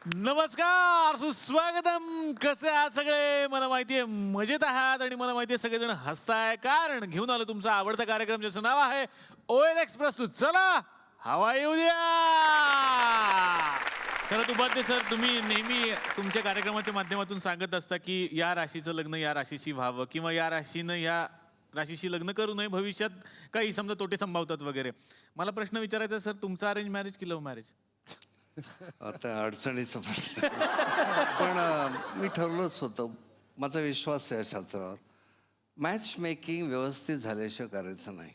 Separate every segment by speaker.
Speaker 1: नमस्कार, सुस्वागतम. कसे आहात सगळे? मला माहितीये मजेत आहात आणि मला माहितीये सगळेजण हसताय, कारण घेऊन आलो तुमचा आवडता कार्यक्रम ज्याचं नाव आहे OLX प्रस्तुत. चला हवा येऊ द्या. शरद उपाध्ये सर, तुम्ही नेहमी तुमच्या कार्यक्रमाच्या माध्यमातून सांगत असता की या राशीचं लग्न या राशीशी व्हावं किंवा या राशीनं या राशीशी लग्न करू नये, भविष्यात काही समजा तोटे संभावतात वगैरे. मला प्रश्न विचारायचा सर, तुमचं अरेंज मॅरेज की लव्ह मॅरेज?
Speaker 2: आता अडचणीचा प्रश्न. पण मी ठरलोच होतं, माझा विश्वास आहे शास्त्रावर. मॅच मेकिंग व्यवस्थित झाल्याशिवाय करायचं नाही.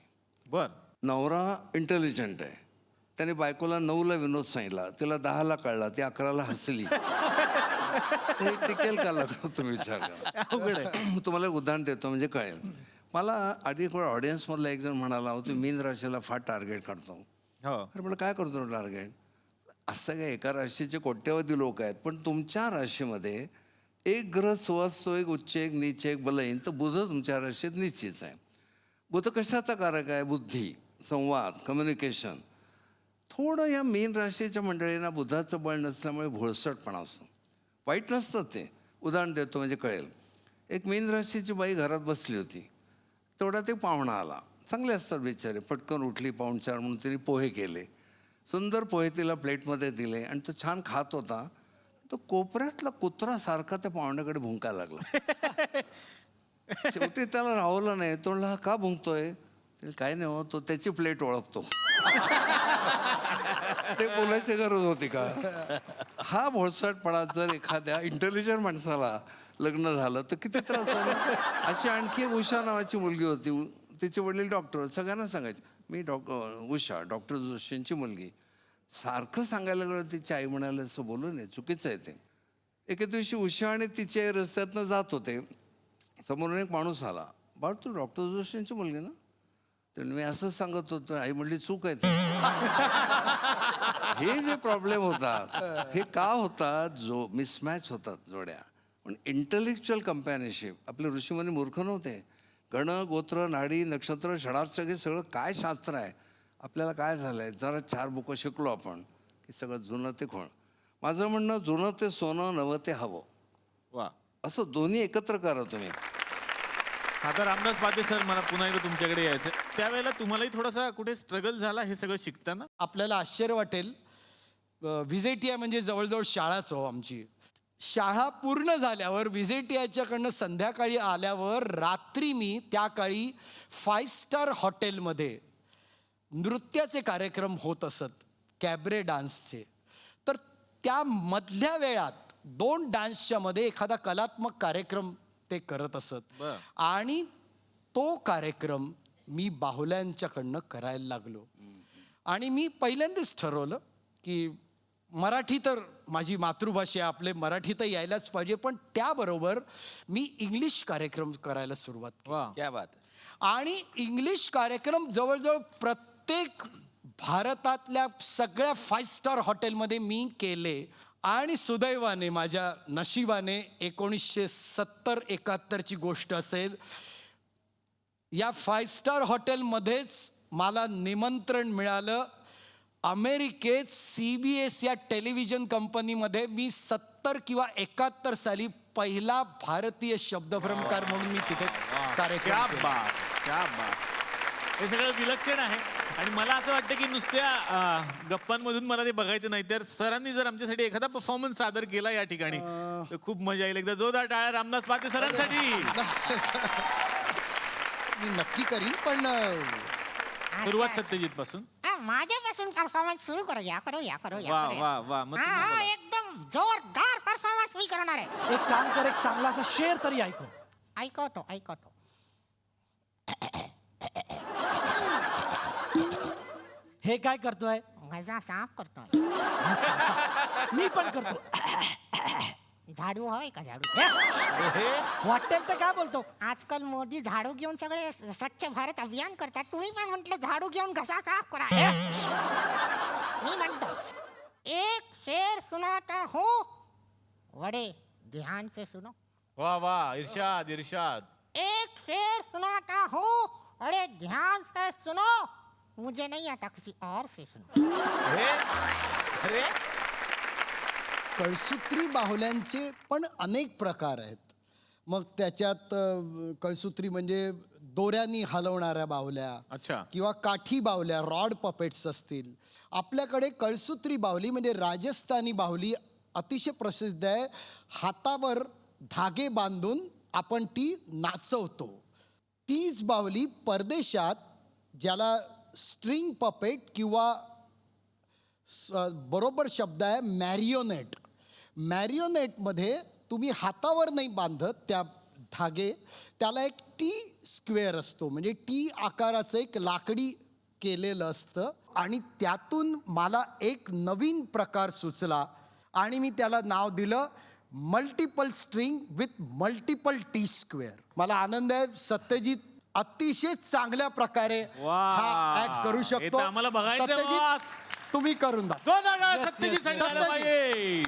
Speaker 1: बर.
Speaker 2: नवरा इंटेलिजंट आहे, त्याने बायकोला 9ला विनोद सांगितला, तिला 10ला कळला, ती 11ला हसली. ते टिकेल का लग्न? तुम्ही विचार करा.
Speaker 1: अवघड आहे.
Speaker 2: तुम्हाला एक उदाहरण देतो म्हणजे कळेल. मला आधी ऑडियन्समधला एक जण म्हणाला, तू मीन राशीला फार टार्गेट काढतो.
Speaker 1: हो.
Speaker 2: अरे म्हटलं काय करतो टार्गेट? असं काय, एका राशीचे कोट्यवधी लोक आहेत, पण तुमच्या राशीमध्ये एक ग्रह सुवासतो, एक उच्च, एक नीच, एक बलहीन. तर बुध तुमच्या राशीत निश्चित आहे. बुध कशाचा कारक आहे? बुद्धी, संवाद, कम्युनिकेशन. थोडं या मीन राशीच्या मंडळींना बुधाचं बळ नसल्यामुळे भोळसटपणा असतो. वाईट नसतं ते. उदाहरण देतो म्हणजे कळेल. एक मीन राशीची बाई घरात बसली होती, तेवढा ते पाहुणा आला. चांगले असतात बिचारे, पटकन उठली पाहुणचार म्हणून तिने पोहे केले. सुंदर पोहे तिला प्लेटमध्ये दिले आणि तो छान खात होता. तो कोपऱ्यातला कुत्रा सारखा त्या पाहुण्याकडे भुंकायला लागला. शेवटी त्याला राहवलं नाही. तो म्हणला, का भुंकतोय? काय नाही हो, तो त्याची प्लेट ओळखतो. ते बोलायची गरज होती का? हा भोळसटपणा जर एखाद्या इंटेलिजंट माणसाला लग्न झालं तर किती त्रास होईल. अशी आणखी एक उषा नावाची मुलगी होती. तिचे वडील डॉक्टर. सगळ्यांना सांगायचे, मी उषा डॉक्टर जोशींची मुलगी. सारखं सांगायला गेलं, तिची आई म्हणाले, असं बोलू नये, चुकीचं आहे ते. एके दिवशी उषा आणि तिची आई रस्त्यातनं जात होते. समोरून एक माणूस आला. बाळ, तू डॉक्टर जोशींची मुलगी ना? तर मी असंच सांगत होतो. आई म्हणली, चूक आहे. हे जे प्रॉब्लेम होतात हे का होतात? जो मिसमॅच होतात जोड्या. पण इंटेलेक्च्युअल कंपॅनिशिप, आपले ऋषीमुनी मूर्ख नव्हते. गण, गोत्र, नाडी, नक्षत्र, षडाक्षर, हे सगळं काय शास्त्र आहे. आपल्याला काय झालंय, जरा 4 बुकं शिकलो आपण की सगळं जुनं ते खोण. माझं म्हणणं, जुनं ते सोनं, नवं ते हवं.
Speaker 1: वा.
Speaker 2: असं दोन्ही एकत्र करा तुम्ही.
Speaker 1: आता रामदास पाध्ये सर, मला पुन्हा एकदा तुमच्याकडे यायचं. त्यावेळेला तुम्हालाही थोडासा कुठे स्ट्रगल झाला हे सगळं शिकताना?
Speaker 3: आपल्याला आश्चर्य वाटेल, व्हिजेटिया म्हणजे जवळजवळ शाळाच हो आमची. शाळा पूर्ण झाल्यावर व्हिजेटियाच्याकडनं संध्याकाळी आल्यावर रात्री मी त्या काळी 5 स्टार हॉटेलमध्ये नृत्याचे कार्यक्रम होत असत, कॅबरे डान्सचे. तर त्या मधल्या वेळात 2 डान्सच्या मध्ये एखादा कलात्मक कार्यक्रम ते करत असत. आणि तो कार्यक्रम मी बाहुल्यांच्याकडनं करायला लागलो. आणि मी पहिल्यांदाच ठरवलं की मराठी तर माझी मातृभाषा आहे, आपले मराठी तर यायलाच पाहिजे, पण त्याबरोबर मी इंग्लिश कार्यक्रम करायला सुरुवात केली.
Speaker 1: क्या बात.
Speaker 3: आणि इंग्लिश कार्यक्रम जवळजवळ प्रत्येक भारतातल्या सगळ्या 5 स्टार हॉटेलमध्ये मी केले. आणि सुदैवाने, माझ्या नशिबाने, 1970-71ची गोष्ट असेल, या 5 स्टार हॉटेलमध्येच मला निमंत्रण मिळालं. अमेरिकेत CBS या टेलिव्हिजन कंपनीमध्ये मी 70 किंवा 71 साली पहिला भारतीय शब्दभ्रमकार म्हणून मी तिथे कार्यक्रम केला.
Speaker 1: क्या बात. हे सगळं विलक्षण आहे. आणि मला असं वाटतं की नुसत्या गप्पांमधून मला ते बघायचं नाही, तर सरांनी जर आमच्यासाठी एखादा परफॉर्मन्स सादर केला या ठिकाणी तर खूप मजा येईल. एकदा जोरदार टाळ्या रामदास पाध्ये सरांसाठी.
Speaker 3: मी नक्की करीन, पण
Speaker 1: सुरुवात सत्यजित पासून.
Speaker 4: माझ्यापासून परफॉर्मन्स सुरू करूया.
Speaker 1: वा वा वा. मग तुम्ही बोला.
Speaker 4: एकदम जोरदार परफॉर्मन्स मी करणार आहे.
Speaker 5: एक काम कर, एक चांगला असा शेर तरी ऐकव.
Speaker 4: ऐकवतो.
Speaker 5: हे काय करतोय?
Speaker 4: गजा साफ करतोय.
Speaker 5: मी पण करतो.
Speaker 4: झाडू हवाय का? झाडू
Speaker 5: वाटेल तर काय बोलतो.
Speaker 4: आजकाल मोदी झाडू घेऊन सगळे स्वच्छ भारत अभियान करतात. तुम्ही पण म्हटलं झाडू घेऊन घसा साफ करा. मी म्हणतो, एक शेर सुनाता हूँ, वडे ध्यान से सुनो.
Speaker 1: वा वा. इरशाद इरशाद.
Speaker 4: एक शेर सुनाता हूँ, वडे ध्यान से सुनो. मुझे नहीं आता, किसी और से सुनो.
Speaker 1: अरे
Speaker 3: कळसूत्री बाहुल्यांचे पण अनेक प्रकार आहेत. मग त्याच्यात कळसूत्री म्हणजे दोऱ्यांनी हलवणाऱ्या बाहुल्या
Speaker 1: अच्छा.
Speaker 3: किंवा काठी बाहुल्या, रॉड पपेट्स असतील. आपल्याकडे कळसूत्री बाहुली म्हणजे राजस्थानी बाहुली अतिशय प्रसिद्ध आहे. हातावर धागे बांधून आपण ती नाचवतो. तीच बाहुली परदेशात, ज्याला स्ट्रिंग पपेट किंवा बरोबर शब्द आहे मॅरिओनेट. मॅरिओनेटमध्ये तुम्ही हातावर नाही बांधत त्या धागे, त्याला एक टी स्क्वेअर असतो, म्हणजे टी आकाराचं एक लाकडी केलेलं असतं, आणि त्यातून मला एक नवीन प्रकार सुचला आणि मी त्याला नाव दिलं multiple string with multiple T square. मला आनंद आहे सत्यजित अतिशय चांगल्या प्रकारे
Speaker 1: वा.
Speaker 3: हा ऍक्ट करू
Speaker 1: हे
Speaker 3: शकतो.
Speaker 1: तर आम्हाला बघायचंय बॉस.
Speaker 3: तुम्ही करून दा.
Speaker 1: तो जागा
Speaker 5: Yes,
Speaker 1: सत्यजित
Speaker 5: yes,
Speaker 1: साठी
Speaker 3: yes.
Speaker 1: झाला पाहिजे.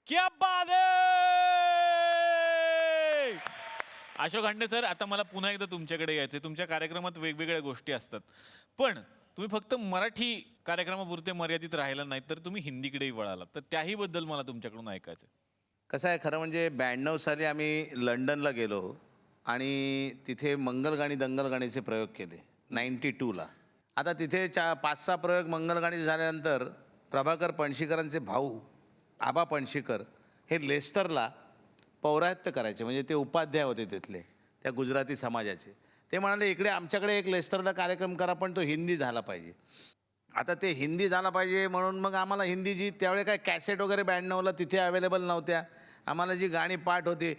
Speaker 1: क्या बात है! अशोक हांडे सर, आता मला पुन्हा एकदा तुमच्याकडे यायचंय. तुमच्या कार्यक्रमात वेगवेगळ्या गोष्टी असतात, पण तुम्ही फक्त मराठी कार्यक्रमापुरते मर्यादित राहिला नाही, तर तुम्ही हिंदीकडेही वळालात. तर त्याही बद्दल मला तुमच्याकडून ऐकायचं.
Speaker 6: कसं आहे, खरं म्हणजे 92 साली आम्ही लंडनला गेलो आणि तिथे मंगलगाणी दंगलगाणीचे प्रयोग केले 92ला. आता तिथे 5-6 प्रयोग मंगलगाणी झाल्यानंतर प्रभाकर पणशीकरांचे भाऊ आबा पणशीकर हे लेस्टरला पौराहित्य करायचे, म्हणजे ते उपाध्याय होते तिथले त्या गुजराती समाजाचे. ते म्हणाले इकडे आमच्याकडे एक लेस्टरला कार्यक्रम करा, पण तो हिंदी झाला पाहिजे. आता ते हिंदी झाला पाहिजे म्हणून मग आम्हाला हिंदी जी त्यावेळी काय कॅसेट वगैरे 92ला तिथे अवेलेबल नव्हत्या. आम्हाला जी गाणी पाठ होती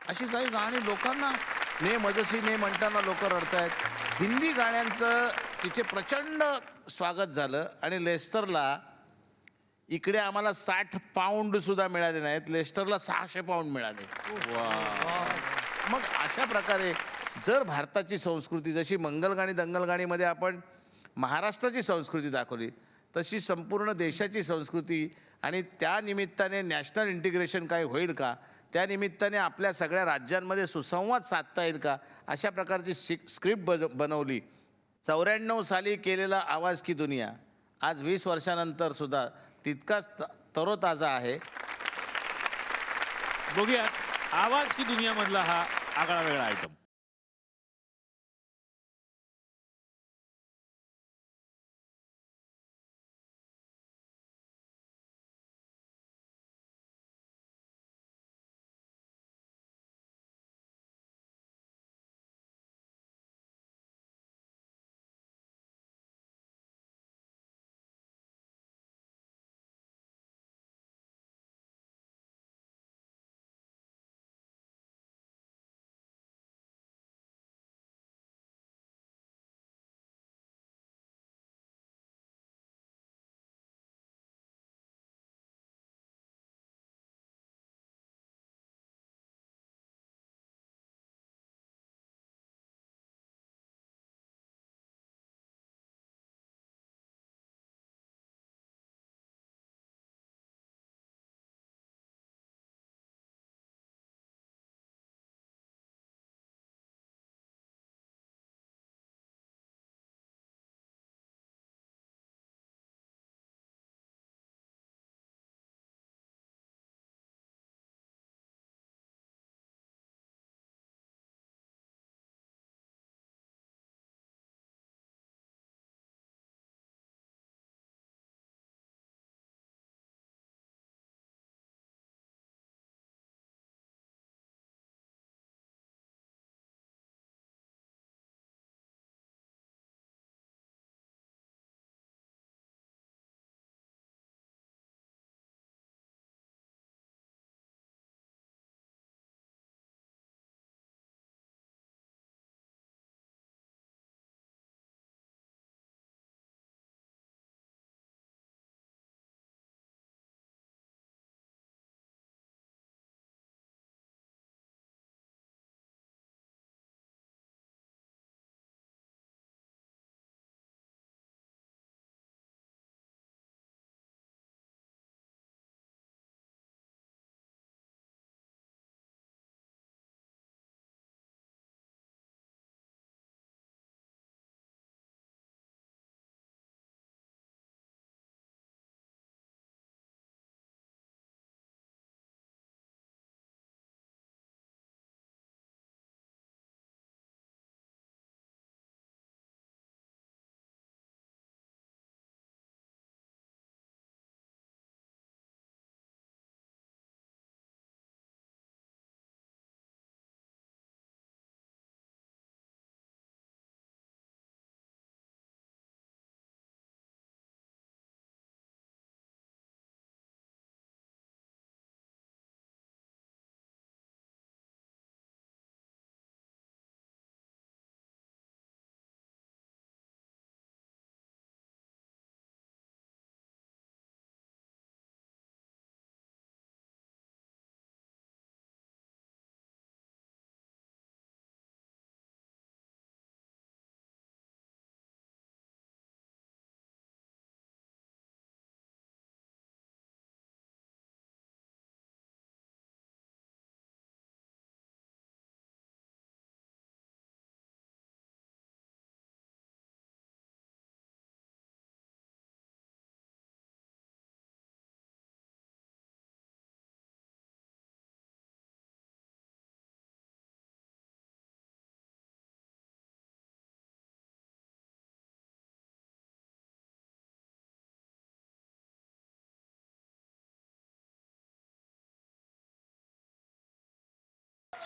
Speaker 6: अशी काही गाणी लोकांना ने मजसी ने म्हणताना लोक रडतायत. हिंदी गाण्यांचं तिथे प्रचंड स्वागत झालं आणि लेस्टरला इकडे आम्हाला 60 पाऊंड सुद्धा मिळाले नाहीत, लेस्टरला 600 पाऊंड मिळाले. मग अशा प्रकारे जर भारताची संस्कृती जशी मंगलगाणी दंगलगाणीमध्ये आपण महाराष्ट्राची संस्कृती दाखवली, तशी संपूर्ण देशाची संस्कृती आणि त्या निमित्ताने नॅशनल इंटिग्रेशन काय होईल का, त्या निमित्ताने आपल्या सगळ्या राज्यांमध्ये सुसंवाद साधता येईल का, अशा प्रकारची स्क्रिप्ट बनवली. 94 साली केलेला आवाज की दुनिया आज 20 वर्षानंतर सुद्धा तितकाच तरोताजा आहे.
Speaker 1: बघूयात आवाज की दुनियामधला हा आगळा वेगळा आयटम.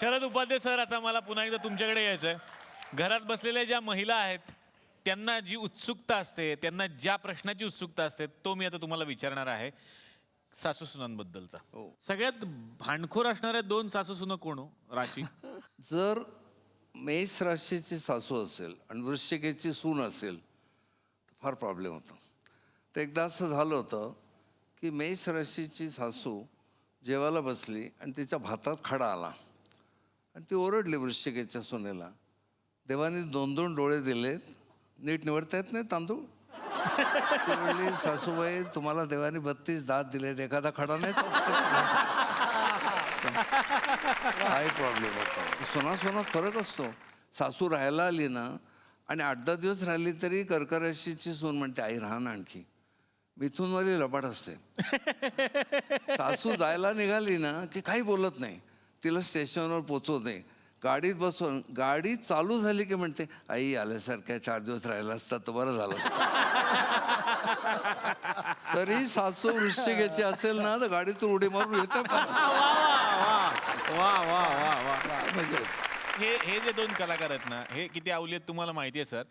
Speaker 1: शरद उपाध्ये सर, आता मला पुन्हा एकदा तुमच्याकडे यायचं आहे. घरात बसलेल्या ज्या महिला आहेत त्यांना जी उत्सुकता असते, त्यांना ज्या प्रश्नाची उत्सुकता असते, तो मी आता तुम्हाला विचारणार आहे सासू सुनांबद्दलचा. सगळ्यात भांडखोर असणाऱ्या 2 सासू सुना कोण हो? राशी.
Speaker 2: जर मेष राशीची सासू असेल आणि वृश्चिकेची सून असेल तर फार प्रॉब्लेम होतो. तर एकदा असं झालं होतं की मेष राशीची सासू जेवायला बसली आणि तिच्या भातात खडा आला आणि ती ओरडली वृश्चिकेच्या सुनेला, देवाने 2-2 डोळे दिलेत, नीट निवडता येत नाही तांदूळ. ती म्हणली, सासूबाई तुम्हाला देवाने 32 दात दिलेत, एखादा खडा नाही काय प्रॉब्लेम होता. सोना फरक असतो. सासू राहायला आली ना आणि 8-10 दिवस राहिली तरी कर्क राशीची सून म्हणते आई राहा ना आणखी. मिथुनवाली लबाड असते. सासू जायला निघाली ना की काही बोलत नाही, तिला स्टेशनवर पोचवते, गाडीत बसून गाडी चालू झाली की म्हणते आई आल्यासारख्या 4 दिवस राहिला असता तर बरं झालं असतं. तरी सासू वृश्चिकेची असेल ना तर गाडीतून उडी मारून येते. म्हणजे
Speaker 1: हे जे 2 कलाकार आहेत ना, हे किती अवलियत तुम्हाला माहिती आहे सर.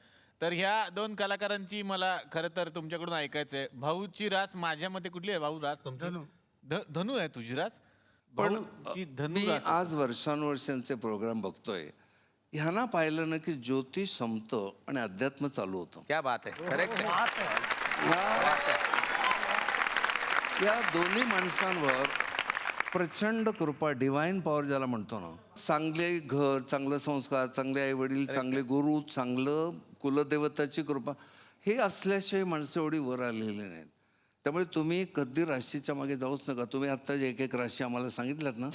Speaker 1: तर ह्या 2 कलाकारांची मला खरं तर तुमच्याकडून ऐकायचं आहे. भाऊची रास माझ्या मते कुठली आहे भाऊ रास तुमची? धनु आहे तुझी रास.
Speaker 2: पण
Speaker 1: भाऊची धनु
Speaker 2: मी
Speaker 1: रास.
Speaker 2: आज वर्षानुवर्षांचे प्रोग्राम बघतोय, ह्यांना पाहिलं ना की ज्योतिष संपतं आणि अध्यात्म चालू होतं.
Speaker 6: क्या बात आहे, करेक्ट.
Speaker 2: या दोन्ही माणसांवर प्रचंड कृपा, डिवाइन पॉवर ज्याला म्हणतो ना, चांगले घर, चांगलं संस्कार, चांगले आई वडील, चांगले गुरु, चांगलं कुलदेवताची कृपा, हे असल्याशिवाय माणसं एवढी वर आलेली नाहीत. त्यामुळे तुम्ही कधी राशीच्या मागे जाऊच नका. तुम्ही आत्ता जे 1-1 राशी आम्हाला सांगितल्यात ना,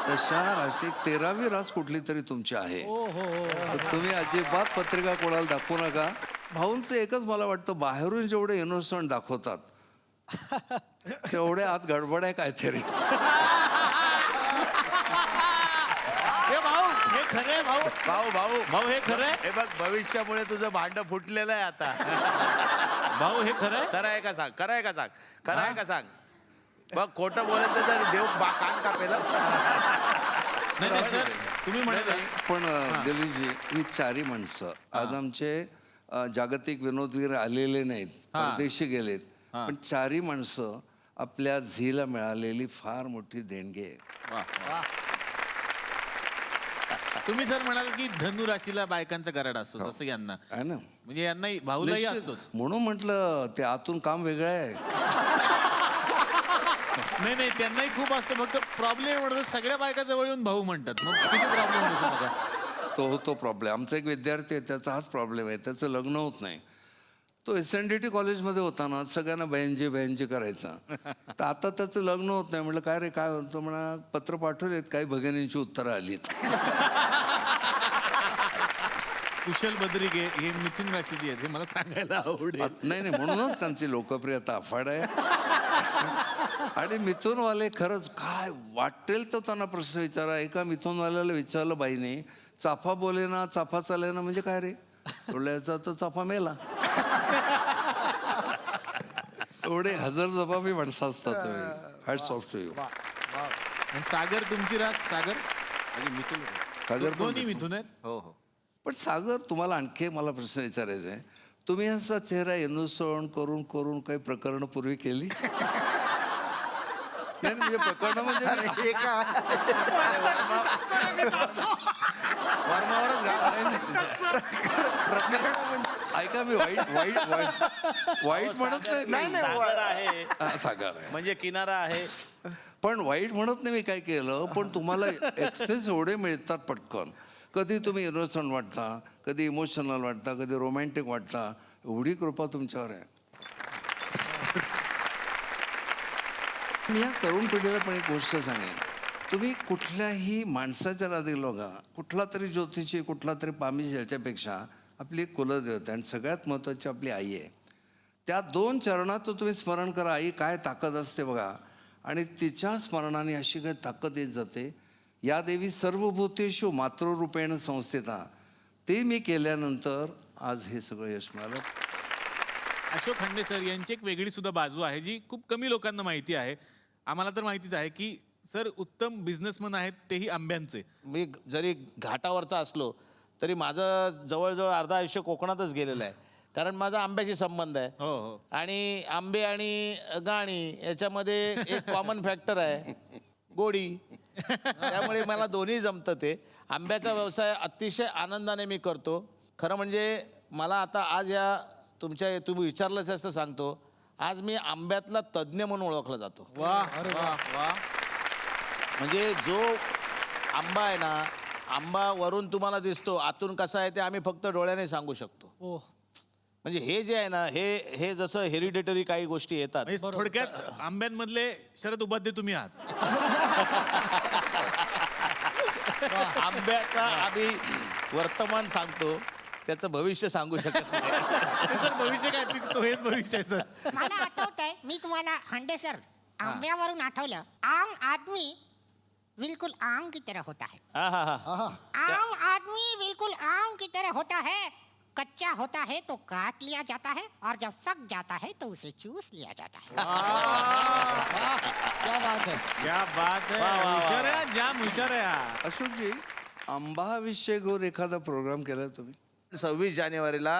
Speaker 2: तशा राशी 13वी रास कुठली तरी तुमची आहे. तर तुम्ही अजिबात पत्रिका कोणाला दाखवू नका. भाऊंचं एकच मला वाटतं, बाहेरून जेवढे इनोसंट दाखवतात तेवढे आत गडबड आहे काहीतरी.
Speaker 1: हे भाऊ हे खरं आहे भाऊ. भाऊ हे खरं आहे.
Speaker 6: हे बघ, भविष्यामुळे तुझं भांड फुटलेलं आहे आता.
Speaker 1: भाऊ हे खरं आहे.
Speaker 6: खरं आहे का सांग, खरं आहे का सांग, खरं आहे का सांग. बघ, खोटं बोलायचं तर देव कान कापेल.
Speaker 1: नाही नाही सर, तुम्ही म्हणाल
Speaker 2: नाही, पण दिलीजी, ही 4ही माणसं आज आमचे जागतिक विनोदवीर आलेले नाहीत, परदेशी गेलेत, पण 4ही माणसं आपल्या झीला मिळालेली फार मोठी देणगी आहे.
Speaker 1: तुम्ही सर म्हणाल की धनु राशीला बायकांचा कराड असतो, जसं यांना
Speaker 2: आहे ना,
Speaker 1: म्हणजे यांना भाऊलाही
Speaker 2: निश्चित.
Speaker 1: असतोच.
Speaker 2: म्हणून म्हटलं ते आतून काम वेगळं आहे.
Speaker 1: नाही नाही, त्यांनाही खूप असतं. फक्त प्रॉब्लेम म्हणतात सगळ्या बायका जवळ येऊन भाऊ म्हणतात. मग किती प्रॉब्लेम होतो बघा.
Speaker 2: तो होतो प्रॉब्लेम. आमचा एक विद्यार्थी आहे, त्याचा हाच प्रॉब्लेम आहे, त्याचं लग्न होत नाही. तो SNDT कॉलेजमध्ये होता ना, सगळ्यांना बहिणजी करायचा. तर आता त्याचं लग्न होत नाही. म्हटलं काय रे काय होतं? म्हणा पत्र पाठवलेत, काही भगिनींची उत्तरं आलीत.
Speaker 1: कुशल बद्रिके हे मिथुन राशीची आहेत, हे मला सांगायला आवडेल.
Speaker 2: नाही नाही, म्हणूनच त्यांची लोकप्रियता अफाट आहे. आणि मिथुनवाले खरंच काय वाटेल तर त्यांना प्रश्न विचारा. एका मिथुनवाल्याला विचारलं बाईने, चाफा बोले ना चाफा चाले ना म्हणजे काय रे? तोडल्याचा तर चाफा मेला. एवढे हजर जबाबी माणसं असतात. Hats off to you.
Speaker 1: आणि सागर, तुमची रास सागर?
Speaker 2: सागर पण
Speaker 1: दोन्ही मिथुन आहेत.
Speaker 6: हो हो.
Speaker 2: पण सागर, तुम्हाला आणखी मला प्रश्न विचारायचा आहे. तुम्ही असा चेहरा अनुसरण करून करून काही प्रकरणं पूर्वी केली? नाही म्हणजे प्रकरणं म्हणजे ऐका, मी वाईट वाईट वाईट वाईट म्हणत नाही.
Speaker 6: सागर आहे
Speaker 2: हा, सागर आहे
Speaker 6: म्हणजे किनारा आहे.
Speaker 2: पण वाईट म्हणत नाही मी काय केलं. पण तुम्हाला एक्सेस एवढे मिळतात पटकन. कधी तुम्ही इनोसंट वाटता, कधी इमोशनल वाटता, कधी रोमॅन्टिक वाटता. एवढी कृपा तुमच्यावर आहे. मी या तरुण पिढीला पण एक गोष्ट सांगेन. तुम्ही कुठल्याही माणसाच्या नादी लोगा, कुठला तरी ज्योतिषी, कुठला तरी पामिश, याच्यापेक्षा आपली कुलदेवता आणि सगळ्यात महत्त्वाची आपली आई आहे. त्या 2 चरणात तुम्ही स्मरण करा. आई काय ताकद असते बघा. आणि तिच्या स्मरणाने अशी काही ताकद येत जाते. या देवी सर्वभूतेषु मातृरूपेण संस्थिता. ते मी केल्यानंतर आज हे सगळं यश मिळालं.
Speaker 1: अशोक खंडे सर यांची एक वेगळी सुद्धा बाजू आहे जी खूप कमी लोकांना माहिती आहे. आम्हाला तर माहितीच आहे की सर उत्तम बिझनेसमन आहेत तेही आंब्यांचे.
Speaker 6: मी जरी घाटावरचा असलो तरी माझं जवळजवळ अर्धा आयुष्य कोकणातच गेलेलं आहे, कारण माझा आंब्याशी संबंध आहे.
Speaker 1: हो हो.
Speaker 6: आणि आंबे आणि गाणी याच्यामध्ये एक कॉमन फॅक्टर आहे, गोडी. त्यामुळे मला दोन्ही जमतं. ते आंब्याचा व्यवसाय अतिशय आनंदाने मी करतो. खरं म्हणजे मला आता आज तुम्ही विचारलंच असं सांगतो, आज मी आंब्यातला तज्ज्ञ म्हणून ओळखला जातो.
Speaker 1: वा वा वा.
Speaker 6: म्हणजे जो आंबा आहे ना, आंबा वरून तुम्हाला दिसतो, आतून कसा आहे ते आम्ही फक्त डोळ्याने सांगू शकतो.
Speaker 5: ओ
Speaker 6: म्हणजे हे जे आहे ना, हे जसं हेरिडेटरी काही गोष्टी येतात.
Speaker 1: म्हणजे थोडक्यात आंब्यांमधले शरद उपाध्ये तुम्ही आहात.
Speaker 6: आंब्याचा आम्ही वर्तमान सांगतो, त्याचं भविष्य सांगू शकत नाही.
Speaker 1: सर भविष्य काय पिकतो हेच भविष्य आहे सर.
Speaker 4: मला आठवतंय, मी तुम्हाला हांडे सर आंब्यावरून आठवलं. आम आदमी बिल्कुल आम की तरह होता है.
Speaker 6: हा हा हा.
Speaker 4: आम आदमी बिल्कुल आम की तरह होता है. कच्चा होता है तो काट लिया जाता है और जब पक जाता है तो उसे चूस लिया जाता है.
Speaker 3: क्या बात है.
Speaker 1: क्या बात है. हुशार आहे, जाम हुशार आहे हा.
Speaker 2: अशोकजी, आंबा विषयीवर एखादा प्रोग्राम केला तुम्ही?
Speaker 6: 26 जानेवारीला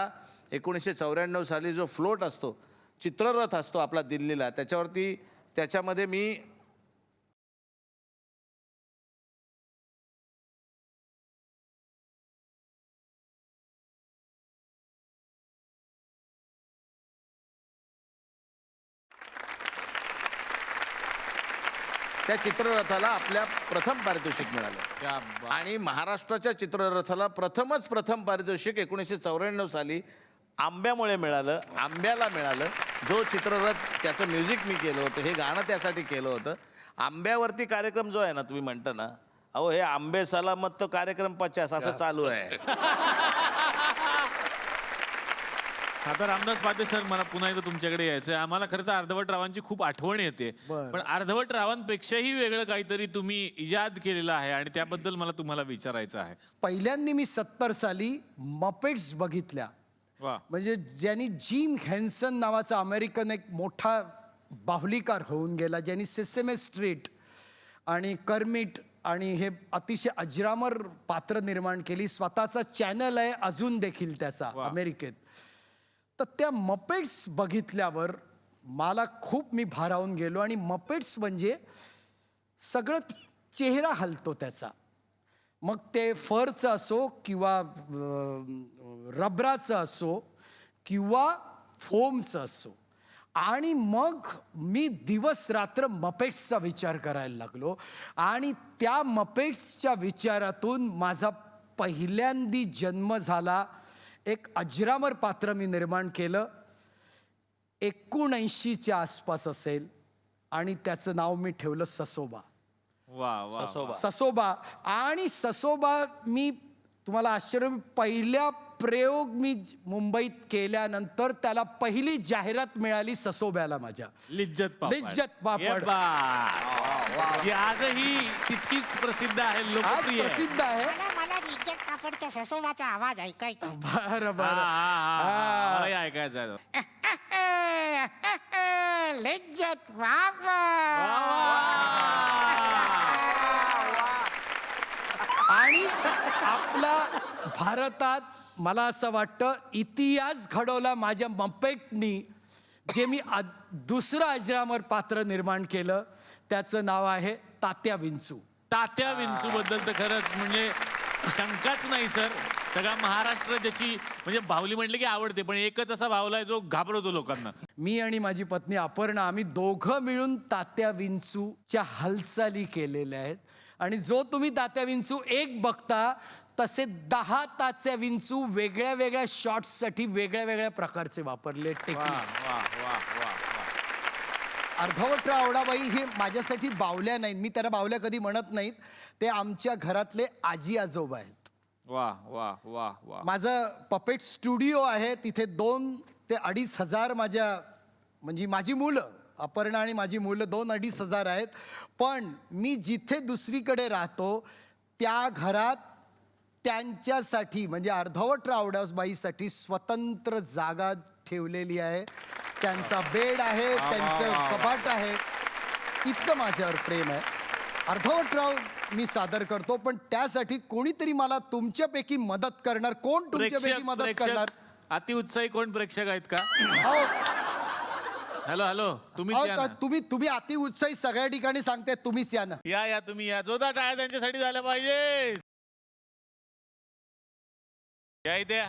Speaker 6: 1994 साली जो फ्लोट असतो, चित्ररथ असतो आपला दिल्लीला, त्याच्यामध्ये मी त्या चित्ररथाला आपल्या प्रथम पारितोषिक मिळालं.
Speaker 1: क्या बात.
Speaker 6: आणि महाराष्ट्राच्या चित्ररथाला प्रथम पारितोषिक 1994 साली आंब्यामुळे मिळालं. आंब्याला मिळालं. जो चित्ररथ, त्याचं म्युझिक मी केलं होतं, हे गाणं त्यासाठी केलं होतं. आंब्यावरती कार्यक्रम जो आहे ना, तुम्ही म्हणता ना, अहो हे आंबे सलामत तो कार्यक्रम 50 असं चालू आहे.
Speaker 1: आता रामदास पाटे सर, मला पुन्हा एकदा तुमच्याकडे यायचं आहे. आम्हाला खरं तर अर्धवट रावांची खूप आठवण येते, पण अर्धवट रावांपेक्षाही वेगळं काहीतरी तुम्ही इजाद केलेलं आहे आणि त्याबद्दल मला तुम्हाला विचारायचं आहे.
Speaker 3: पहिल्यांदा मी 70 साली मपेट्स बघितल्या.
Speaker 1: वा.
Speaker 3: म्हणजे ज्यांनी जिम हेन्सन नावाचा अमेरिकन एक मोठा बाहुलीकार होऊन गेला, ज्यांनी सेसेमे स्ट्रीट आणि कर्मिट आणि हे अतिशय अजरामर पात्र निर्माण केली. स्वतःचा चॅनल आहे अजून देखील त्याचा अमेरिकेत. तर त्या मपेट्स बघितल्यावर मला खूप मी भारावून गेलो. आणि मपेट्स म्हणजे सगळं चेहरा हलतो त्याचा, मग ते फरचं असो किंवा रबराचं असो किंवा फोमचं असो. आणि मग मी दिवस रात्र मपेट्सचा विचार करायला लागलो. आणि त्या मपेट्सच्या विचारातून माझा पहिल्यांदी जन्म झाला. एक अजरामर पात्र मी निर्माण केलं. 79च्या आसपास असेल आणि त्याचं नाव मी ठेवलं ससोबा.
Speaker 1: वा वा.
Speaker 3: ससोबा. आणि ससोबा मी तुम्हाला आश्चर्य, पहिल्या प्रयोग मी मुंबईत केल्यानंतर त्याला पहिली जाहिरात मिळाली ससोब्याला माझ्या.
Speaker 1: लिज्जत पापड.
Speaker 3: लिज्जत पापड.
Speaker 1: ये बात. ही आजही तितकीच प्रसिद्ध आहे,
Speaker 3: आज
Speaker 1: लोकप्रिय आहे.
Speaker 3: प्रसिद्ध आहे.
Speaker 4: मला लिज्जत कापडच्या ससोबाचा आवाज ऐकायचा.
Speaker 3: बरं
Speaker 1: हा,
Speaker 3: बरं.
Speaker 1: हा, हा. मलाही ऐकायचं आहे.
Speaker 4: लिज्जत पापड.
Speaker 3: आणि आपला भारतात मला असं वाटतं इतिहास घडवला माझ्या मपेटनी. जे मी दुसरं अजरामर पात्र निर्माण केलं त्याचं नाव आहे तात्या विंचू.
Speaker 1: तात्या विंचू बद्दल तर खरंच म्हणजे शंकाच नाही सर. सगळा महाराष्ट्र त्याची म्हणजे बाहुली म्हटलं की आवडते, पण एकच असा बाहुला आहे जो घाबरवतो लोकांना.
Speaker 3: मी आणि माझी पत्नी अपर्णा, आम्ही दोघं मिळून तात्या विंचूच्या हालचाली केलेल्या आहेत. आणि जो तुम्ही तात्या विंचू एक बघता तसे 10 तात्या विंचू वेगळ्या वेगळ्या शॉट्ससाठी वेगळ्या वेगळ्या प्रकारचे वापरले टेक्निक्स. अर्धवट आवडाबाई हे माझ्यासाठी बावल्या नाहीत. मी त्यांना बावल्या कधी म्हणत नाहीत. ते आमच्या घरातले आजी आजोबा आहेत.
Speaker 1: वा वा वा वा.
Speaker 3: माझं पपेट स्टुडिओ आहे, तिथे 2 ते 2.5 हजार म्हणजे माझी मुलं, अपर्णा आणि माझी मुलं 2-2.5 हजार आहेत. पण मी जिथे दुसरीकडे राहतो त्या घरात त्यांच्यासाठी म्हणजे अर्धवट रावडाबाईसाठी स्वतंत्र जागा ठेवलेली आहे. त्यांचा बेड आहे, त्यांचं कपाट आहे. इतकं माझ्यावर प्रेम आहे. अर्धवट राव मी सादर करतो, पण त्यासाठी कोणीतरी मला तुमच्यापैकी मदत करणार. कोण तुमच्यापैकी मदत करणार?
Speaker 1: अतिउत्साही कोण प्रेक्षक आहेत का?
Speaker 3: अहो,
Speaker 1: हॅलो हॅलो, तुम्हीच या
Speaker 3: अहो,
Speaker 1: ना.
Speaker 3: तुम्ही अति उत्साही सगळ्या ठिकाणी सांगताय, तुम्हीच या ना.
Speaker 1: या तुम्ही या. जोरदार टाळ्या त्यांच्यासाठी झाल्या पाहिजे. या इथे या.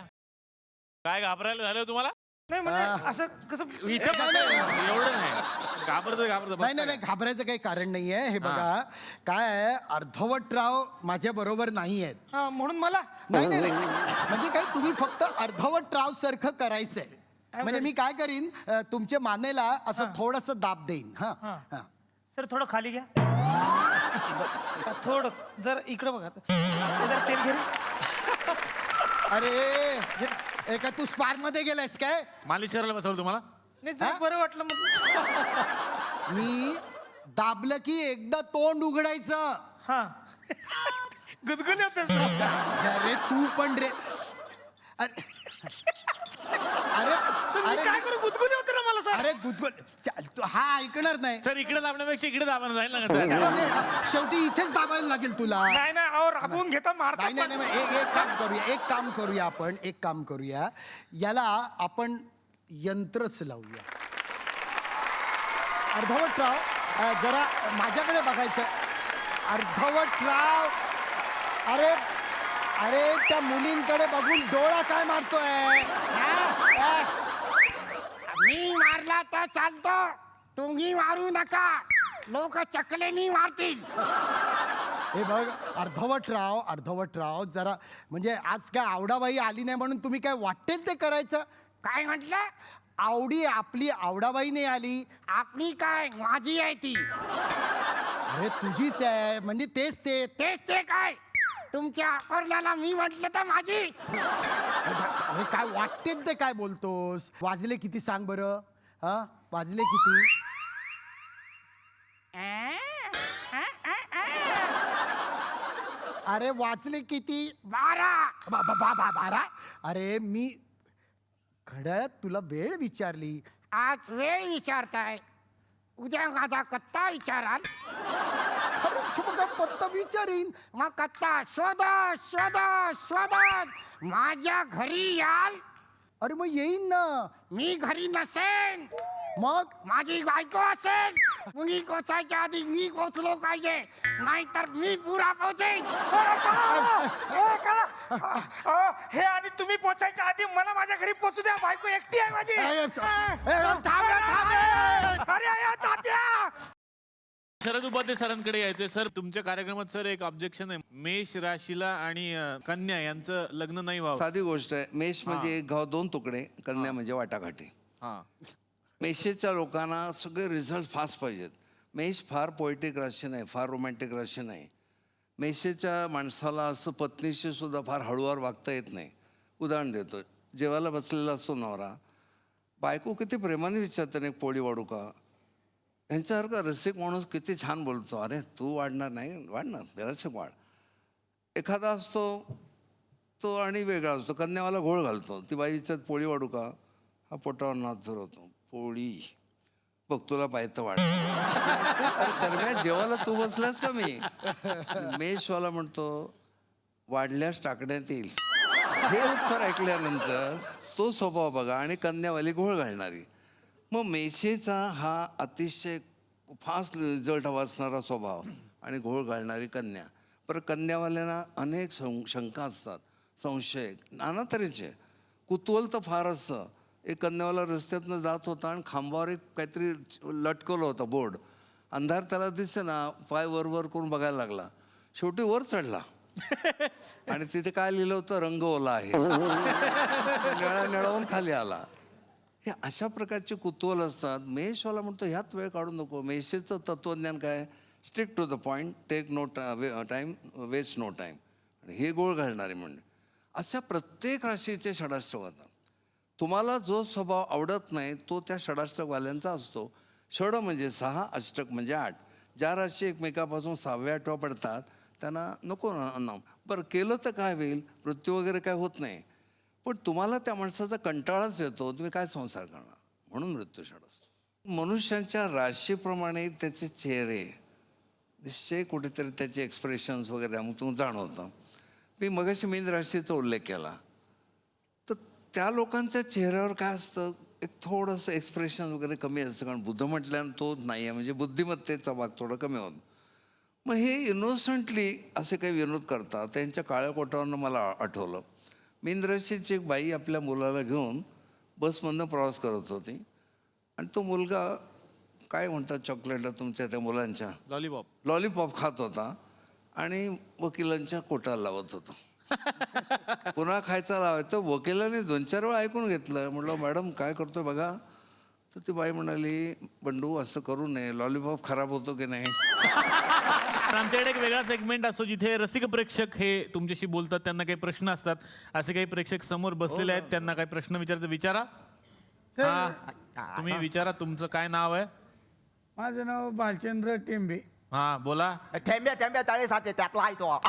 Speaker 1: काय घाबरायला झालं तुम्हाला?
Speaker 5: नाही म्हणजे असं कसं
Speaker 1: इथं
Speaker 3: नाही, नाही.
Speaker 1: एवढं नाही. घाबरत
Speaker 3: नाही नाही नाही, घाबरायचं काही कारण नाहीये. हे बघा काय आहे, अर्धवटराव माझ्या बरोबर नाही आहेत.
Speaker 5: हा, म्हणून मला
Speaker 3: नाही नाही नाही. म्हणजे काय, तुम्ही फक्त अर्धवटराव सारखं करायचंय. म्हणजे मी काय करीन, तुमच्या मानेला असं थोडस दाब देईन. हा हा.
Speaker 5: सर थोडं खाली घ्या. थोडं जर इकडं बघा जर तेल घे रे.
Speaker 3: अरे एका तू स्पार मध्ये गेलायस काय?
Speaker 1: मालिश करायला बसवलं तुम्हाला?
Speaker 5: नाही जरा बरं वाटलं मग.
Speaker 3: मी दाबलं की एकदा तोंड उघडायचं.
Speaker 5: हा गुदगुले होते सर.
Speaker 3: अरे तू पण रे. अरे अरे
Speaker 5: सर, मी काय करू, गुदगुले होते ना मला सर.
Speaker 3: अरे गुदगुल हा ऐकणार नाही.
Speaker 1: सर इकडे दाबण्यापेक्षा इकडे दाबायला जाईल ना.
Speaker 3: शेवटी इथेच दाबायला लागेल तुला.
Speaker 5: नाही नाही अहो राबवून घेता मारता
Speaker 3: नाही नाही नाही, एक काम करूया आपण, एक काम करूया. याला आपण यंत्रच लावूया. अर्धवटराव जरा माझ्याकडे बघायचं. अर्धवटराव, अरे अरे त्या मुलींकडे बघून डोळा काय मारतोय?
Speaker 4: मी मारला तर चालतो, तुम्ही मारू नका. लोक चकलेनी मारतील.
Speaker 3: हे बघ अर्धवटराव जरा, म्हणजे आज काय आवडाबाई आली नाही म्हणून तुम्ही काय वाटेल ते करायचं?
Speaker 4: काय म्हटलं?
Speaker 3: आवडी आपली आवडाबाई नाही आली.
Speaker 4: आपली काय, माझी आहे ती.
Speaker 3: अरे तुझीच आहे, म्हणजे तेच ते.
Speaker 4: तेच ते काय, तुमच्या अकोरल्याला मी म्हटलं तर माझी.
Speaker 3: अरे काय वाटेल ते काय बोलतोस? वाजले किती सांग बरं? हा वाजले किती? अरे वाजले किती?
Speaker 4: 12.
Speaker 3: 12? अरे मी घड्याळात तुला वेळ विचारली.
Speaker 4: आज वेळ विचारताय, उद्या माझा कत्ता विचाराल.
Speaker 3: अरे काय पत्ता विचारीन?
Speaker 4: मग कत्ता शोधत शोधत शोधत माझ्या घरी याल.
Speaker 3: अरे मग येईन ना.
Speaker 4: मी घरी नसेन,
Speaker 3: मग
Speaker 4: माझी बायको असेल. मुली कोचायच्या आधी मी पोचलो पाहिजे, नाहीतर मी पुरा पोचेन.
Speaker 5: हे आणि तुम्ही पोचायच्या आधी मला माझ्या घरी पोचू द्या. बायको एकटी आहे माझी. अरे तात्या.
Speaker 1: शरद उपाध्याय सरांकडे यायचंय. सर तुमच्या कार्यक्रमात सर एक ऑब्जेक्शन आहे. मेष राशीला आणि कन्या यांचं लग्न नाही व्हावं.
Speaker 2: साधी गोष्ट आहे. मेष म्हणजे एक घाव दोन तुकडे, कन्या म्हणजे वाटाघाटी.
Speaker 1: हा
Speaker 2: मेषेच्या लोकांना सगळे रिझल्ट फास्ट पाहिजेत. मेष फार पोएटिक राशी नाही, फार रोमॅन्टिक राशी नाही. मेषेच्या माणसाला असं पत्नीशी सुद्धा फार हळूवार वागता येत नाही. उदाहरण देतो, जेवायला बसलेला असतो नवरा, बायको किती प्रेमाने विचारते ना, एक पोळी वाढू का? ह्यांच्यासारखा रसिक माणूस किती छान बोलतो, अरे तू वाढणार नाही, वाढणार जरासं वाढ. एखादा असतो तो आणि वेगळा असतो, कन्यावाला घोळ घालतो. ती बाई विचारत पोळी वाढू का? हा पोटावर नाच फिरवतो, पोळी बघ तुला पाहिजे वाढ. दरम्यान जेवायला तू बसलास का? मी मेषवाला म्हणतो वाढल्यास टाकण्यात येईल. हे उत्तर ऐकल्यानंतर तो स्वभाव बघा. आणि कन्यावाली घोळ घालणारी. मग मेषेचा हा अतिशय फास्ट रिझल्ट हवा असणारा स्वभाव आणि घोळ घालणारी कन्या. बरं कन्यावाल्यांना अनेक शंका असतात, संशय नाना तऱ्हेचे, कुतूहल तर फार असतं. एक कन्यावाला रस्त्यातनं जात होता आणि खांबावर एक काहीतरी लटकवलं होतं बोर्ड. अंधार त्याला दिसे ना, पाय वर वर करून बघायला लागला. शेवटी वर चढला आणि तिथे काय लिहिलं होतं, रंग ओला आहे. निळावून खाली आला. हे अशा प्रकारचे कुतूहल असतात. मेषवाला म्हणतो ह्यात वेळ काढू नको. मेषेचं तत्त्वज्ञान काय, strict to the point, take no time, waste no time. आणि हे गोळ घालणारे म्हणजे अशा प्रत्येक राशीचे षडाष्टक होतात. तुम्हाला जो स्वभाव आवडत नाही तो त्या षडाष्टकवाल्यांचा असतो. षड म्हणजे 6, अष्टक म्हणजे 8. ज्या राशी एकमेकापासून 6व्या 8व्या पडतात त्यांना नको ना. बरं केलं तर काय होईल, मृत्यू वगैरे काय होत नाही, पण तुम्हाला त्या माणसाचा कंटाळाच येतो. तुम्ही काय संसार करणार, म्हणून मृत्यू षड असतो. मनुष्यांच्या राशीप्रमाणे त्याचे चेहरे निश्चय कुठेतरी त्याचे एक्सप्रेशन्स वगैरे मग तुम्ही जाणवतं. मी मगाशी मीन राशीचा उल्लेख केला तर त्या लोकांच्या चेहऱ्यावर काय असतं, एक थोडंसं एक्सप्रेशन वगैरे कमी असतं, कारण बुद्ध म्हटल्यानं तो नाही आहे, म्हणजे बुद्धिमत्तेचा भाग थोडा कमी होतो. मग हे इनोसंटली असे काही विनोद करतात. त्यांच्या काळ्या कोटावरनं मला आठवलं, मीन राशीची एक बाई आपल्या मुलाला घेऊन बसमधनं प्रवास करत होती आणि तो मुलगा काय म्हणतात चॉकलेटला तुमच्या त्या मुलांच्या
Speaker 1: लॉलीपॉप.
Speaker 2: लॉलीपॉप खात होता आणि वकिलांच्या कोटाला लावत होता. पुन्हा खायचा लावायचं. वकिलाने 2-4 वेळा ऐकून घेतलं. म्हटलं मॅडम काय करतोय बघा. तर ती बाई म्हणाली बंडू असं करू नये, लॉलीपॉप खराब होतो की नाही.
Speaker 1: तर आमच्याकडे एक वेगळा सेगमेंट असतो जिथे रसिक प्रेक्षक हे तुमच्याशी बोलतात, त्यांना काही प्रश्न असतात. असे काही प्रेक्षक समोर बसलेले आहेत, त्यांना काही प्रश्न विचारायचं विचारा. हा तुम्ही विचारा, तुमचं काय नाव आहे?
Speaker 5: माझं नाव भालचंद्र टेंबे.
Speaker 1: हा बोला.
Speaker 7: थेंब्या तळे साथे त्यातला आहे तो.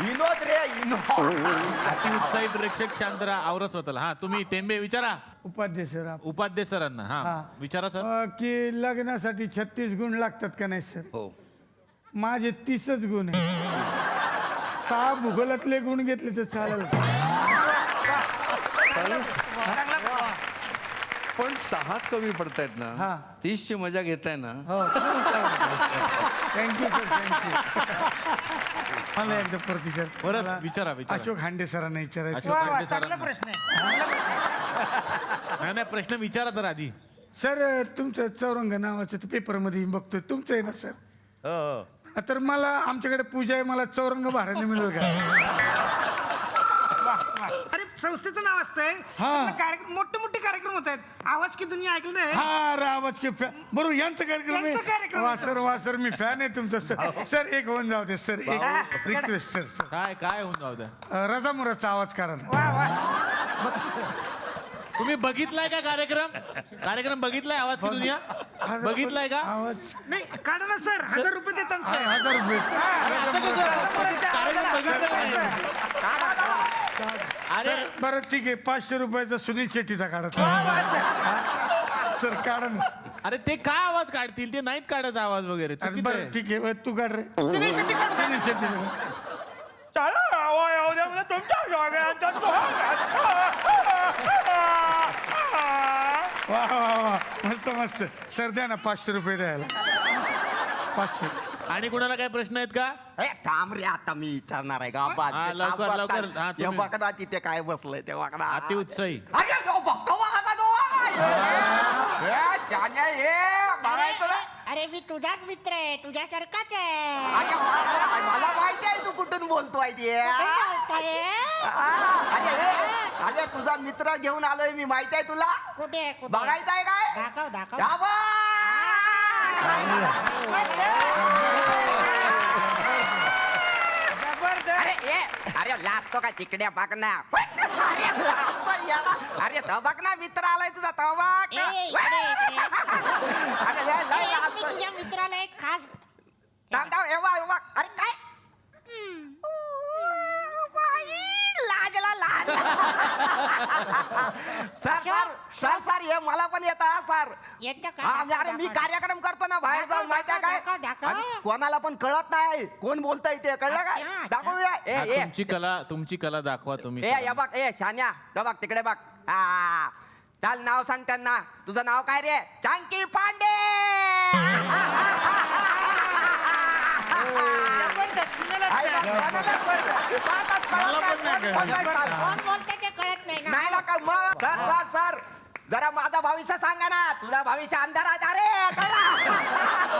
Speaker 7: विनोद रे विनोद.
Speaker 1: अति उत्साही प्रेक्षक शांत राहा, आवरा स्वतःला. हा तुम्ही तेंबे विचारा
Speaker 5: उपाध्ये सर
Speaker 1: उपाध्ये सरांना. हा
Speaker 5: हा.
Speaker 1: विचारा सर.
Speaker 5: की लग्नासाठी 36 गुण लागतात का नाही सर?
Speaker 2: हो
Speaker 5: माझे 30च गुण आहे. 6 भूगोलातले गुण घेतले तर चालेल का?
Speaker 2: पण 6च कमी पडतायत ना.
Speaker 5: हा.
Speaker 2: 30ची मजा घेताय ना.
Speaker 5: Thank you sir thank you. मला एकदा प्रतिसाद
Speaker 1: परत
Speaker 5: मला
Speaker 1: विचारा विचारा.
Speaker 5: अशोक हांडे सरांना विचारायचं.
Speaker 1: अशोक हांडे सरांना. नाही नाही प्रश्न विचारा तर आधी.
Speaker 5: सर तुमचं चौरंग नावाचं पेपरमध्ये बघतोय, तुमचं आहे ना सर? तर मला आमच्याकडे पूजा आहे, मला चौरंग भाड्याने मिळेल का?
Speaker 8: अरे संस्थेचं नाव असतंय.
Speaker 5: हा.
Speaker 8: आपलं कार्यक्रम मोठे मोठे कार्यक्रम होत आहेत. आवाज की दुनिया ऐकलं नाही?
Speaker 5: हा रावच के फॅन बरोबर यांचं कार्यक्रम
Speaker 8: यांचं कार्यक्रम
Speaker 5: आहे. वा सर मी फॅन आहे तुमचा सर. सर एक होऊन जाऊ दे सर, एक रिक्वेस्ट सर. सर
Speaker 1: काय काय होऊन जाऊ द्या.
Speaker 5: रजामुराचा आवाज काढा ना.
Speaker 8: वा वा.
Speaker 1: तुम्ही बघितलाय का कार्यक्रम बघितलाय आवाज की दुनिया? बघितलाय का?
Speaker 5: आवाज
Speaker 8: नाही काढा ना सर. 1000 रुपये देतात सर.
Speaker 5: 1000 रुपये.
Speaker 1: कार्यक्रम बघितला नाही. अरे
Speaker 5: बरं ठीक आहे, 500 रुपयाचा सुनील शेट्टीचा काढा सर. काढा ना.
Speaker 1: अरे ते काय आवाज काढतील, ते नाहीत काढत आवाज वगैरे.
Speaker 5: अरे
Speaker 1: चुकीचं
Speaker 5: बरं
Speaker 1: आहे.
Speaker 5: ठीक आहे, तू काढ रे.
Speaker 8: सुनील शेट्टी काढ.
Speaker 5: सुनील शेट्टी
Speaker 8: चला आवा येऊ द्या मला तुमच्या जागेचा
Speaker 5: वा वा वा मस्त मस्त. सर द्या ना 500 रुपये द्यायला. 500.
Speaker 1: आणि कुणाला काय प्रश्न आहेत का?
Speaker 7: थांब रे आता मी विचारणार आहे का?
Speaker 1: हा, लवकर, लवकर. हा,
Speaker 7: हे
Speaker 1: तुम्ही-
Speaker 7: बघा तिथे काय बसलंय ते बघा.
Speaker 1: अति उत्साही.
Speaker 7: अरे तो बघतो बघा तो. जाण्या हे बघायचं ना.
Speaker 4: अरे मी तुझाच मित्र आहे, तुझ्यासारखाच आहे.
Speaker 7: अरे मला माहिती आहे तू कुठून बोलतोय ते. अरे तुझा मित्र घेऊन आलोय मी, माहिती आहे तुला.
Speaker 4: कुठे
Speaker 7: बघायचं आहे काय?
Speaker 4: दाखव दाखव.
Speaker 7: या बघ. अरे अरे लाजतो का तिकडे बघ ना. अरे लाजतो याला. अरे तो बघ ना मित्र आलाय तुझा तो बघ.
Speaker 4: ए, इकडे, इकडे.
Speaker 7: अरे लय
Speaker 4: ए, मी
Speaker 7: लाजतोय.
Speaker 4: तुझ्या मित्राला एक खास
Speaker 7: थांब थांब, हे बघ, हे बघ. अरे काय बाई, लाजला लाज. सर हे मला पण येतं हा सर.
Speaker 4: येतं का?
Speaker 7: हा,
Speaker 4: दाखव,
Speaker 7: अरे मी
Speaker 4: दाखव.
Speaker 7: कार्यक्रम करतो ना बाहेर
Speaker 4: दाखव,
Speaker 7: जाऊन, माहिती आहे काय?
Speaker 4: दाखव, दाखव.
Speaker 7: आणि कोणाला पण कळत नाही कोण बोलतंय ते, कळलं काय?
Speaker 4: अच्छा, अच्छा.
Speaker 7: दाखवूया.
Speaker 1: हा,
Speaker 7: ए
Speaker 1: तुमची कला दाखवा तुम्ही.
Speaker 7: ए या बघ, ए शान्या तो बघ तिकडे बघ. हा चाल नाव सांग त्यांना. तुझं नाव काय रे? चांकी पांडे.
Speaker 4: कोण बोलते ते कळत नाही ना.
Speaker 7: नाही ना का मग. सर जरा माझं भविष्य सांगा ना. तुझं भविष्य अंधारात. अरे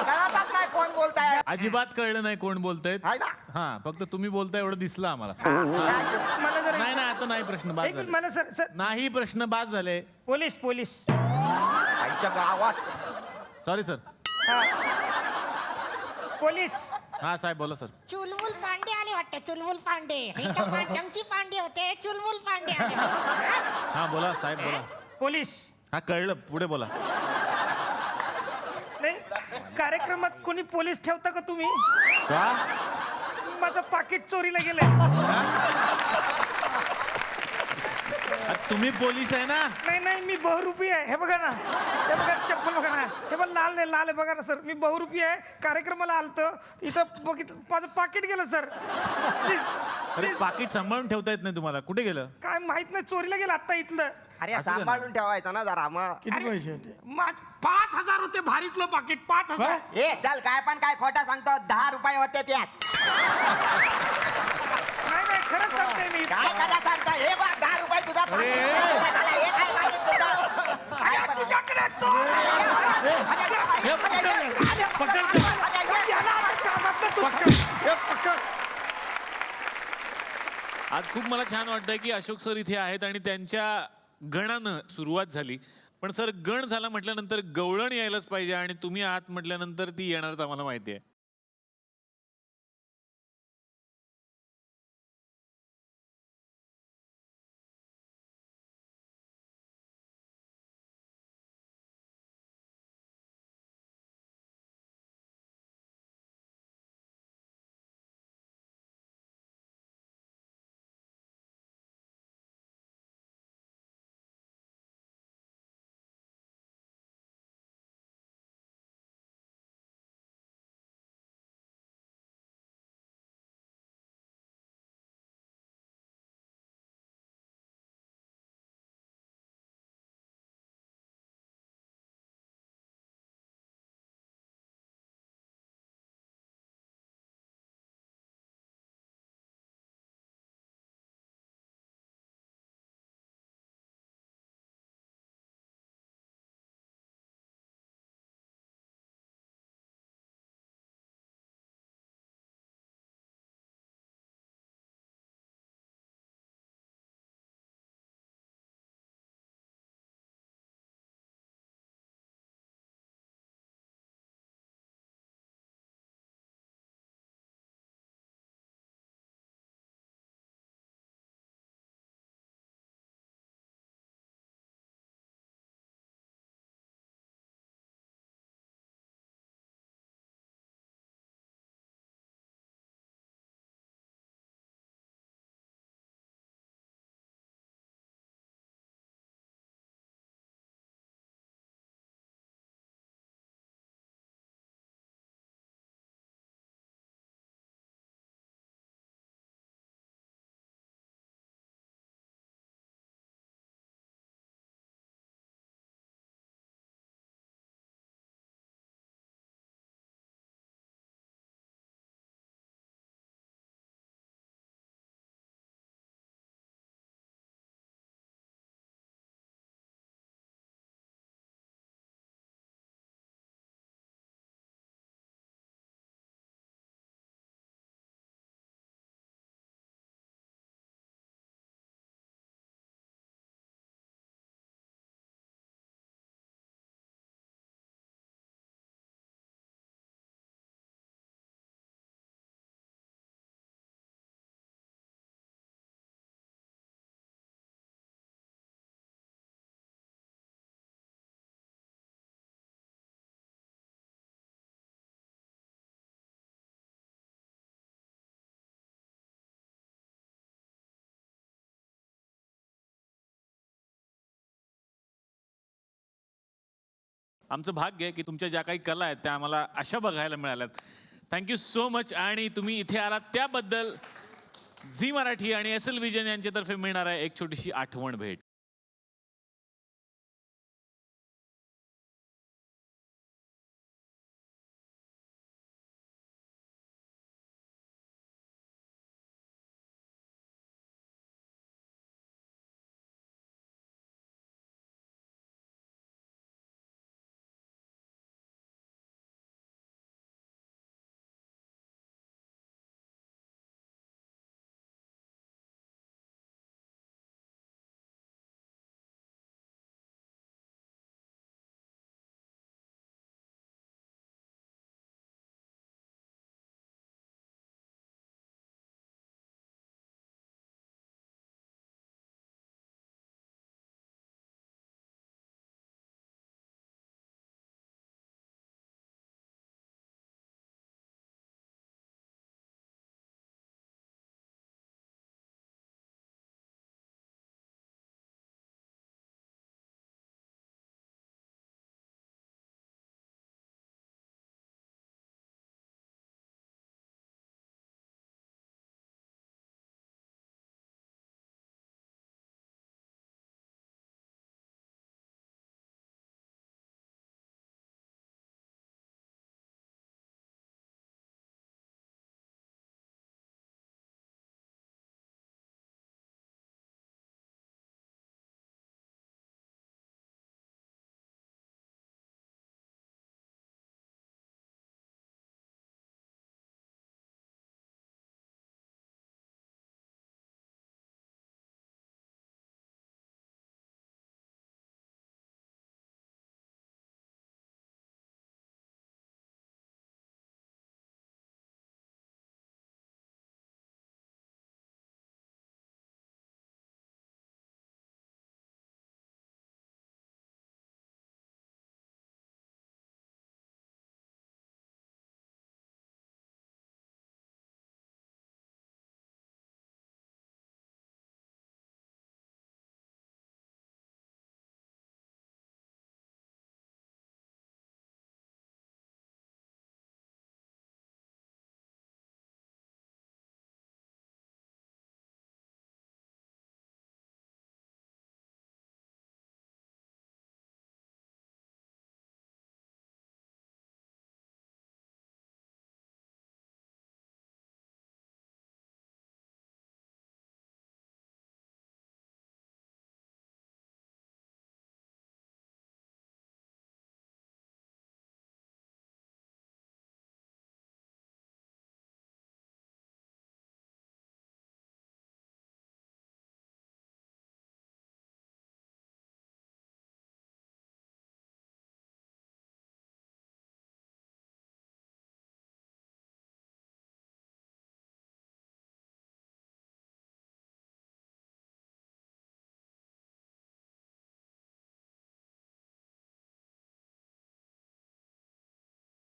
Speaker 7: कळतच नाही कोण बोलताय.
Speaker 1: अजिबात कळलं नाही कोण बोलतायत.
Speaker 7: आहे ना?
Speaker 1: हा फक्त तुम्ही बोलताय एवढं दिसलं आम्हाला.
Speaker 8: मला जरा
Speaker 1: नाही आता नाही प्रश्न बाद
Speaker 8: एक मिनिट,
Speaker 1: झाले.
Speaker 8: मला सर सर
Speaker 1: नाही प्रश्न बाद झाले.
Speaker 8: पोलीस
Speaker 7: आईच्या गावात
Speaker 1: सॉरी सर.
Speaker 8: पोलीस
Speaker 1: हा साहेब बोला सर.
Speaker 4: चुलबुल पांडे आले वाटतं. चुलबुल पांडे. इथं पण चंकी पांडे होते, चुलबुल पांडे आले वाटतं.
Speaker 1: हा बोला साहेब बोला.
Speaker 8: पोलीस.
Speaker 1: हा कळलं, पुढे बोला.
Speaker 8: नाही कार्यक्रमात कोणी पोलीस ठेवता का तुम्ही?
Speaker 1: का?
Speaker 8: माझं पाकिट चोरीला गेलंय.
Speaker 1: तुम्ही पोलीस आहे ना?
Speaker 5: नाही नाही मी बहुरूपी आहे. हे बघा ना, हे बघा चप्पल बघा ना, हे पण लाल नाही लाल आहे बघा ना सर. मी बहुरूपी आहे, कार्यक्रमाला आलतो इथं बघितलं माझं पाकिट गेलं सर. प्लीज
Speaker 1: अरे पाकिट सांभाळून ठेवता येत नाही तुम्हाला? कुठे गेलं?
Speaker 5: काय माहित नाही, चोरीला गेलं आता इथलं.
Speaker 7: अरे सांभाळून ठेवायचं ना जरा मग.
Speaker 5: किती पैसे होते? 5,000 होते भारीतलं पाकिट. 5,000.
Speaker 7: ए चल काय पण काय खोटा सांगतो, 10 रुपये होते त्यात.
Speaker 5: नाही नाही खरंच सांगते मी.
Speaker 7: काय कदा सांगतो, हे बघ 10 रुपये तुझा पाकीट झाला. हे काय पाकीट तुझं? काय पण-
Speaker 5: तुझ्याकडे चोर आहे.
Speaker 1: हे पकड, पकड.
Speaker 5: याला आता कामातनं तू-
Speaker 1: आज खूप मला छान वाटतंय की अशोक सर इथे आहेत आणि त्यांच्या गणानं सुरुवात झाली. पण सर गण झाला म्हटल्यानंतर गवळण यायलाच पाहिजे आणि तुम्ही आहात म्हटल्यानंतर ती येणारच आम्हाला माहिती आहे. आमचं भाग्य आहे की तुमच्या ज्या काही कला आहेत त्या आम्हाला अशा बघायला मिळाल्यात. Thank you so much. आणि तुम्ही इथे आलात त्याबद्दल झी मराठी आणि SL विजन यांच्यातर्फे मिळणार आहे एक छोटीशी आठवण भेट.